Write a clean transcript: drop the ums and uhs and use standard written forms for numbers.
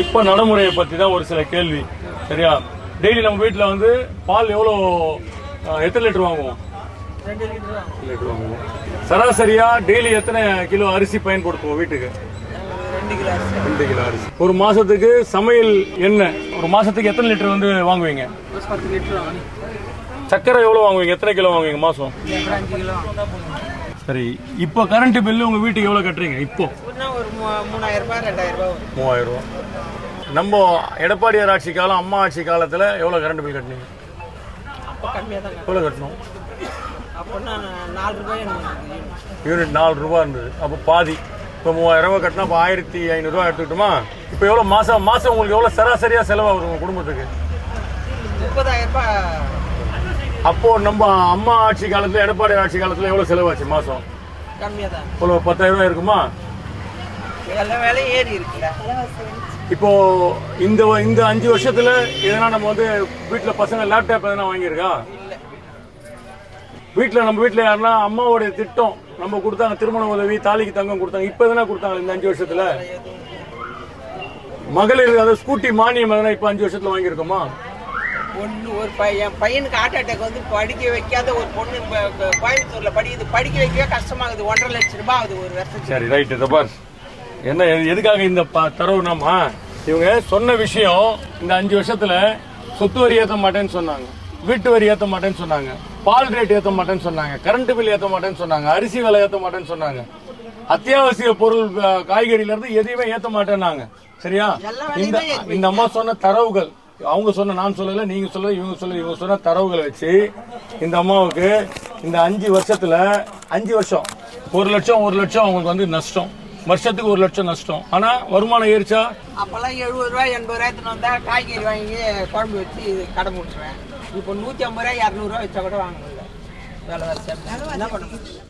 இப்ப நடைமுறையை பத்தி தான் ஒரு சில கேள்வி. சரியா? டெய்லி நம்ம வீட்டுல வந்து பால் எத்தனை லிட்டர் வாங்குவோம்? 2 லிட்டர் வாங்குவோம். சராசரியா டெய்லி எத்தனை கிலோ அரிசி பயன்படுத்துவோம் வீட்டுக்கு? 2 கிலோ அரிசி. ஒரு மாசத்துக்கு சமையல் எண்ணெய் ஒரு மாசத்துக்கு எத்தனை லிட்டர் வந்து வாங்குவீங்க? 10 லிட்டர். சக்கரை எவ்வளவு வாங்குவீங்க? எத்தனை கிலோ வாங்குவீங்க மாசம்? 5 கிலோ. சரி, இப்போ கரண்ட் பில்லு உங்க வீட்டுக்கு எவ்வளவு கட்டுறீங்க? இப்போ ஒரு 3000 ரூபாய் 2000 ரூபாய். 3000 ரூபாய். நம்ம எடப்பாடியார் ஆட்சி காலம், அம்மா ஆட்சி காலத்துல எவ்வளவு கரண்ட் பில் கட்டினீங்க? அப்போ கம்மியாக தான். எவ்வளவு கட்டணும்? அப்போனா 4 ரூபாய் யூனிட் 4 ரூபாய் இருந்தது. அப்போ பாதி. இப்போ 3000 ரூபாய் கட்டினா இப்போ 1500 ரூபாய் எடுத்துக்கிட்டோமா? இப்போ எவ்வளவு மாசம் உங்களுக்கு எவ்வளவு சராசரியா செலவாகுது உங்க குடும்பத்துக்கு? 30,000 ரூபாய். அப்போ நம்ம அம்மா ஆட்சி காலத்துல, எடப்பாடி ஆட்சி காலத்துல எவ்வளவு செலவாச்சு மாசம்? கம்மியாக தான். ஒரு 10,000 ரூபாய் இருக்குமா? எல்லா வேலையும் ஏறி இருக்குல்ல. இப்போ இந்த 5 வருஷத்துல எதனா நம்ம வந்து வீட்டுல பசங்க லேப்டாப் எதனா வாங்கியிருக்கா? நம்ம வீட்டுல யாருன்னா அம்மாவோடைய திட்டம் நம்ம கொடுத்தாங்க, திருமண உதவி, தாலிக்கு தங்கம் கொடுத்தாங்க. இப்ப எதனா கொடுத்தாங்க இந்த 5 வருஷத்துல? மகளிர் அதாவது ஸ்கூட்டி மானியம் எதனா இப்ப 5 வருஷத்துல வாங்கியிருக்கோமா? என் பையனுக்கு ஹார்ட் அட்டாக் வந்து படிக்க வைக்காத ஒரு பொண்ணு கோயம்புத்தூர்ல படிக்க வைக்கவே கஷ்டமாகுது. 1.5 லட்சம் ரூபாய் ஆகுது ஒரு வருஷம். சரி, ரைட். தபார் என்ன எதுக்காக இந்த தரவுனாமா? இவங்க சொன்ன விஷயம், இந்த 5 வருஷத்துல சொத்து வரி ஏற்ற மாட்டேன்னு சொன்னாங்க, வீட்டு வரி ஏற்ற மாட்டேன்னு சொன்னாங்க, பால் ரேட் ஏற்ற மாட்டேன்னு சொன்னாங்க, கரண்ட் பில் ஏற்ற மாட்டேன்னு சொன்னாங்க, அரிசி விலை ஏற்ற மாட்டேன்னு சொன்னாங்க, அத்தியாவசிய பொருள் காய்கறியில இருந்து எதையுமே ஏற்ற மாட்டேன்னாங்க. சரியா? இந்த அம்மா சொன்ன தரவுகள், அவங்க சொன்ன, நான் சொல்லல, நீங்க சொல்ல, இவங்க சொன்ன தரவுகளை வச்சு இந்த அம்மாவுக்கு இந்த 5 வருஷத்துல 5 வருஷம் 1 லட்சம் அவங்களுக்கு வந்து நஷ்டம். வருஷத்துக்கு 1 லட்சம் நஷ்டம். ஆனா வருமானம் ஏறிச்சா? அப்பெல்லாம் 70 ரூபாய் 80 ரூபாய் வந்தா காய்கறி வாங்கி குழம்பு வச்சு கடை முடிச்சுவேன். இப்போ 150 ரூபாய் 200 ரூபாய் வச்சா கூட வாங்க முடியல. வேலை என்ன பண்ண முடியும்?